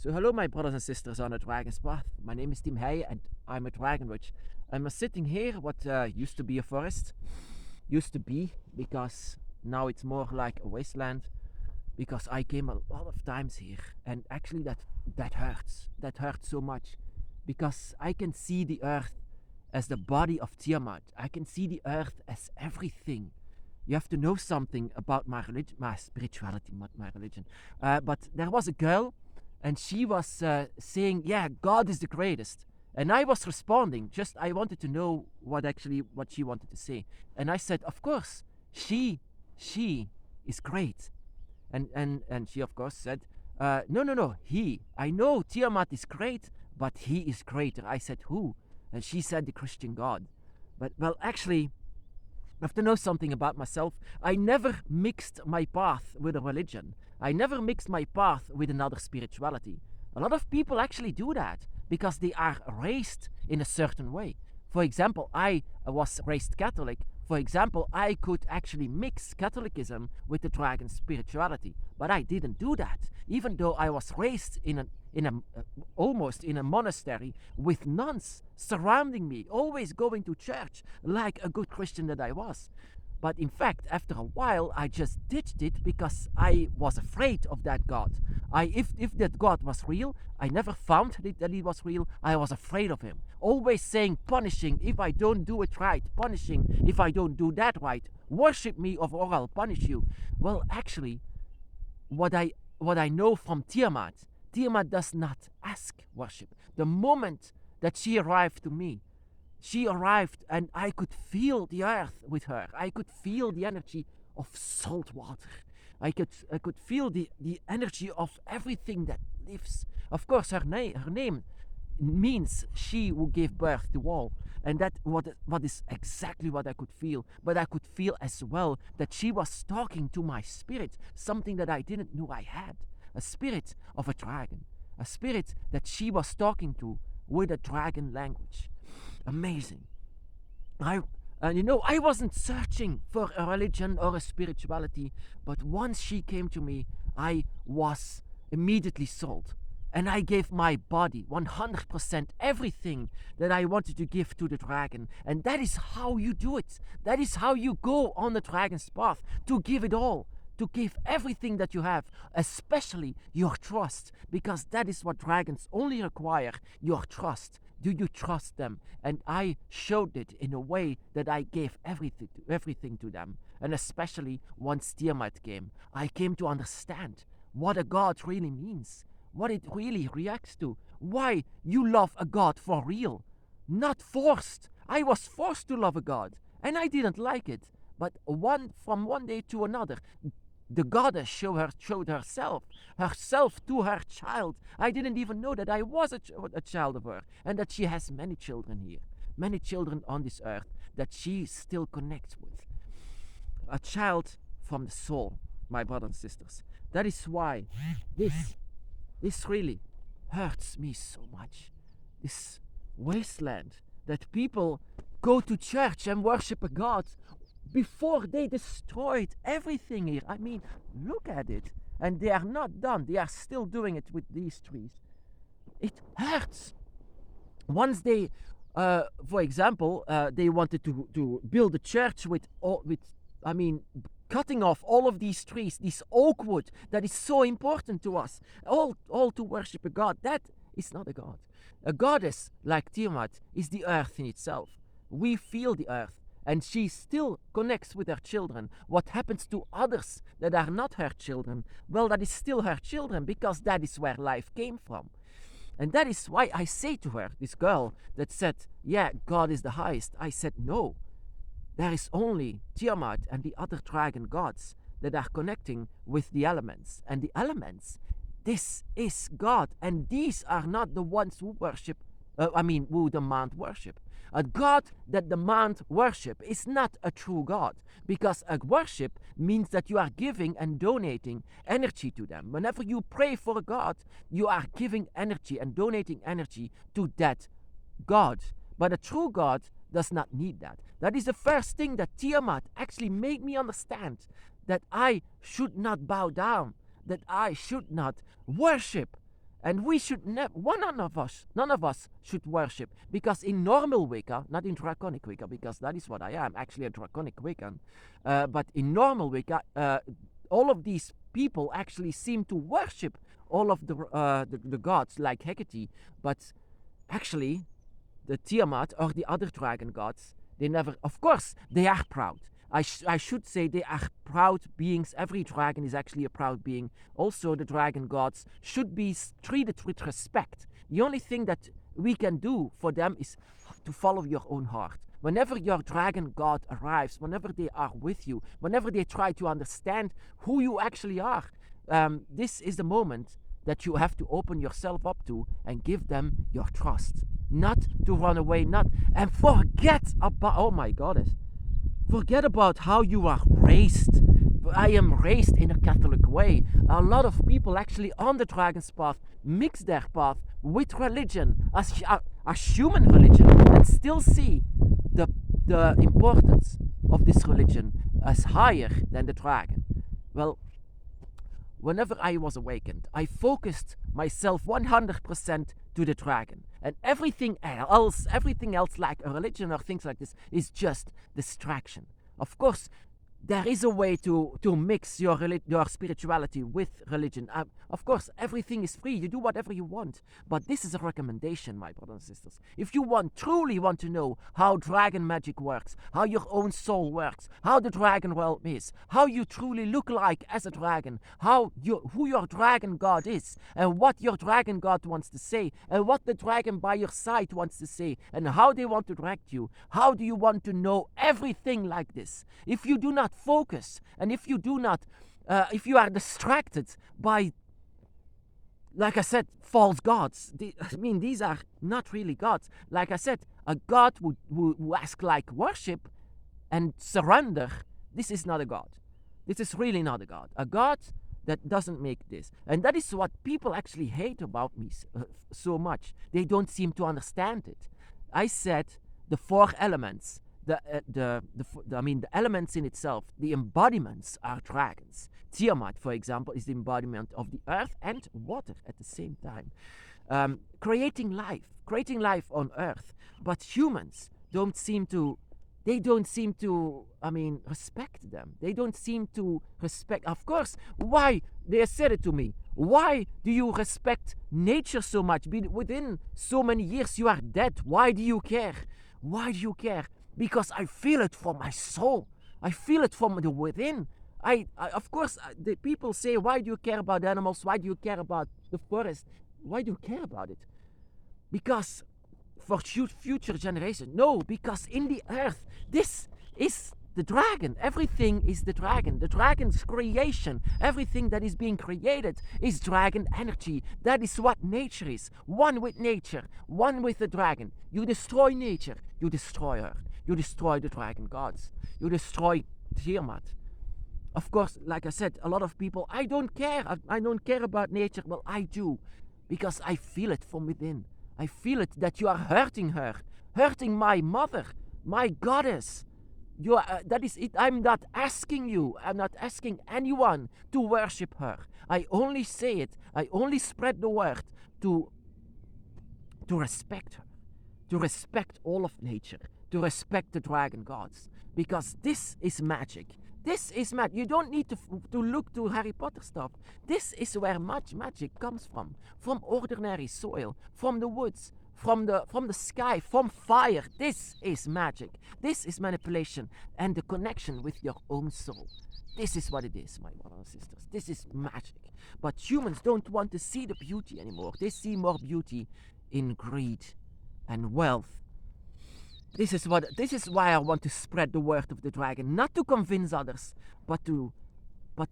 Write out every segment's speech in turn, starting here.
So hello my brothers and sisters on a Dragon's Path. My name is Tim Heijen and I'm a Dragon Witch. I'm sitting here what used to be a forest. Used to be, because now it's more like a wasteland. Because I came a lot of times here, and actually that hurts. That hurts so much. Because I can see the earth as the body of Tiamat. I can see the earth as everything. You have to know something about my religion, my spirituality, not my religion. But there was a girl, and she was saying, yeah, God is the greatest. And I was responding, I wanted to know what she wanted to say. And I said, of course, she is great. And she, of course, said, no, he. I know Tiamat is great, but he is greater. I said, who? And she said, the Christian God. But, well, actually, I have to know something about myself. I never mixed my path with a religion. I never mixed my path with another spirituality. A lot of people actually do that because they are raised in a certain way. For example, I was raised Catholic. For example, I could actually mix Catholicism with the dragon spirituality, but I didn't do that. Even though I was raised almost in a monastery with nuns surrounding me, always going to church like a good Christian that I was. But in fact, after a while, I just ditched it because I was afraid of that God. If that God was real, I never found that he was real. I was afraid of him. Always saying, punishing if I don't do it right, punishing if I don't do that right. Worship me or I'll punish you. Well, actually, what I know from Tiamat does not ask worship. The moment that she arrived to me, she arrived and I could feel the earth with her. I could feel the energy of salt water. I could feel the energy of everything that lives. Of course, her name means she who gave birth to all. And that what is exactly what I could feel. But I could feel as well that she was talking to my spirit, something that I didn't know I had. A spirit of a dragon. A spirit that she was talking to with a dragon language. Amazing. I wasn't searching for a religion or a spirituality, but once she came to me, I was immediately sold. And I gave my body 100%, everything that I wanted to give to the dragon. And that is how you do it. That is how you go on the dragon's path, to give it all. To give everything that you have, especially your trust, because that is what dragons only require, your trust. Do you trust them? And I showed it in a way that I gave everything to them. And especially once Tiamat came, I came to understand what a god really means, what it really reacts to, why you love a god for real, not forced. I was forced to love a god, and I didn't like it. But from one day to another, the goddess showed herself to her child. I didn't even know that I was a child of her, and that she has many children here, many children on this earth that she still connects with. A child from the soul, my brothers and sisters. That is why this really hurts me so much. This wasteland that people go to church and worship a god before they destroyed everything here. I mean, look at it. And they are not done. They are still doing it with these trees. It hurts. Once they, for example, they wanted to build a church cutting off all of these trees, this oak wood that is so important to us, all to worship a god. That is not a god. A goddess like Tiamat is the earth in itself. We feel the earth. And she still connects with her children. What happens to others that are not her children? Well, that is still her children, because that is where life came from. And that is why I say to her, this girl that said, yeah, God is the highest. I said, no. There is only Tiamat and the other dragon gods that are connecting with the elements. And the elements, this is God. And these are not the ones who who demand worship. A god that demands worship is not a true God, because a worship means that you are giving and donating energy to them. Whenever you pray for a god, you are giving energy and donating energy to that God. But a true God does not need that. That is the first thing that Tiamat actually made me understand, that I should not bow down, that I should not worship And we should never, none of us should worship, because in normal Wicca, not in draconic Wicca, because that is what I am, actually a draconic Wiccan, but in normal Wicca, all of these people actually seem to worship all of the gods like Hecate, but actually the Tiamat or the other dragon gods, they never, of course, they are proud. I should say they are proud beings. Every dragon is actually a proud being. Also, the dragon gods should be treated with respect. The only thing that we can do for them is to follow your own heart. Whenever your dragon god arrives, whenever they are with you, whenever they try to understand who you actually are, this is the moment that you have to open yourself up to and give them your trust. Not to run away, and forget about, oh my goddess, forget about how you are raised. I am raised in a Catholic way. A lot of people actually on the dragon's path mix their path with religion, as human religion, and still see the importance of this religion as higher than the dragon. Well, whenever I was awakened, I focused myself 100% to the dragon. And everything else like a religion or things like this is just distraction. Of course, there is a way to mix your spirituality with religion. Of course, everything is free. You do whatever you want. But this is a recommendation, my brothers and sisters. If you truly want to know how dragon magic works, how your own soul works, how the dragon realm is, how you truly look like as a dragon, who your dragon god is, and what your dragon god wants to say, and what the dragon by your side wants to say, and how they want to direct you, how do you want to know everything like this? If you do not focus, and if you do not, if you are distracted by, like I said, false gods, these are not really gods. Like I said, a god who asks like worship and surrender, this is not a god. This is really not a god. A god that doesn't make this. And that is what people actually hate about me so much. They don't seem to understand it. I said the four elements. The elements in itself, the embodiments are dragons. Tiamat, for example, is the embodiment of the earth and water at the same time. Creating life on earth. But humans don't seem to respect them. They don't seem to respect. Of course, why? They said it to me. Why do you respect nature so much? Within so many years you are dead. Why do you care? Why do you care? Because I feel it from my soul. I feel it from the within. Of course, the people say, why do you care about animals? Why do you care about the forest? Why do you care about it? Because for future generations. No, because in the earth, this is the dragon. Everything is the dragon. The dragon's creation. Everything that is being created is dragon energy. That is what nature is. One with nature. One with the dragon. You destroy nature. You destroy her. You destroy the dragon gods. You destroy Tiamat. Of course, like I said, a lot of people, I don't care. I don't care about nature. Well, I do. Because I feel it from within. I feel it that you are hurting her. Hurting my mother. My goddess. That is it. I'm not asking you. I'm not asking anyone to worship her. I only say it. I only spread the word to respect her. To respect all of nature. To respect the dragon gods, because this is magic. This is magic. You don't need to look to Harry Potter stuff. This is where magic comes from ordinary soil, from the woods, from the sky, from fire. This is magic. This is manipulation and the connection with your own soul. This is what it is, my brothers and sisters. This is magic. But humans don't want to see the beauty anymore. They see more beauty in greed and wealth. This is why I want to spread the word of the dragon, not to convince others, but to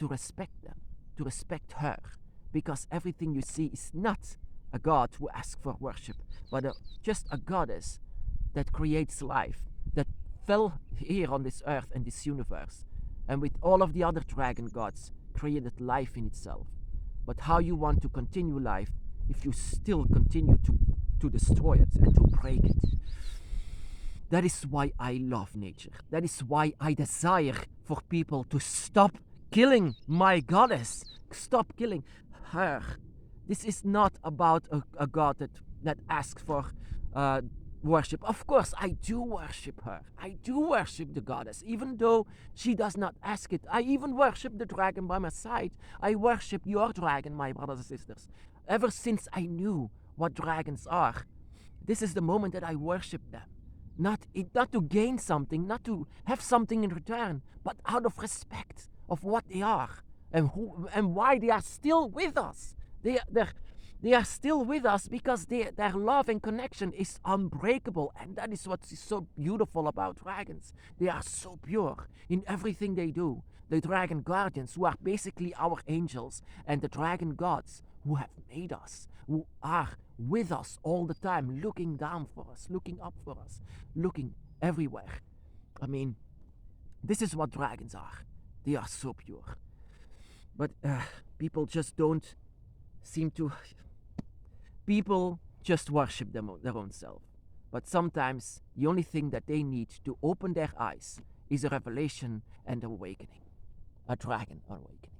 respect them, to respect her, because everything you see is not a god who asks for worship, but just a goddess that creates life, that fell here on this earth and this universe, and with all of the other dragon gods created life in itself. But how you want to continue life if you still continue to destroy it and to break it? That is why I love nature. That is why I desire for people to stop killing my goddess. Stop killing her. This is not about a God that asks for worship. Of course, I do worship her. I do worship the goddess, even though she does not ask it. I even worship the dragon by my side. I worship your dragon, my brothers and sisters. Ever since I knew what dragons are, this is the moment that I worship them. Not to gain something, not to have something in return, but out of respect of what they are and why they are still with us. They are still with us because their love and connection is unbreakable, and that is what is so beautiful about dragons. They are so pure in everything they do. The dragon guardians, who are basically our angels, and the dragon gods who have made us, who are with us all the time, looking down for us, looking up for us, looking everywhere. I mean, this is what dragons are. They are so pure. But people just don't seem to. People just worship their own self. But sometimes the only thing that they need to open their eyes is a revelation and awakening. A dragon awakening.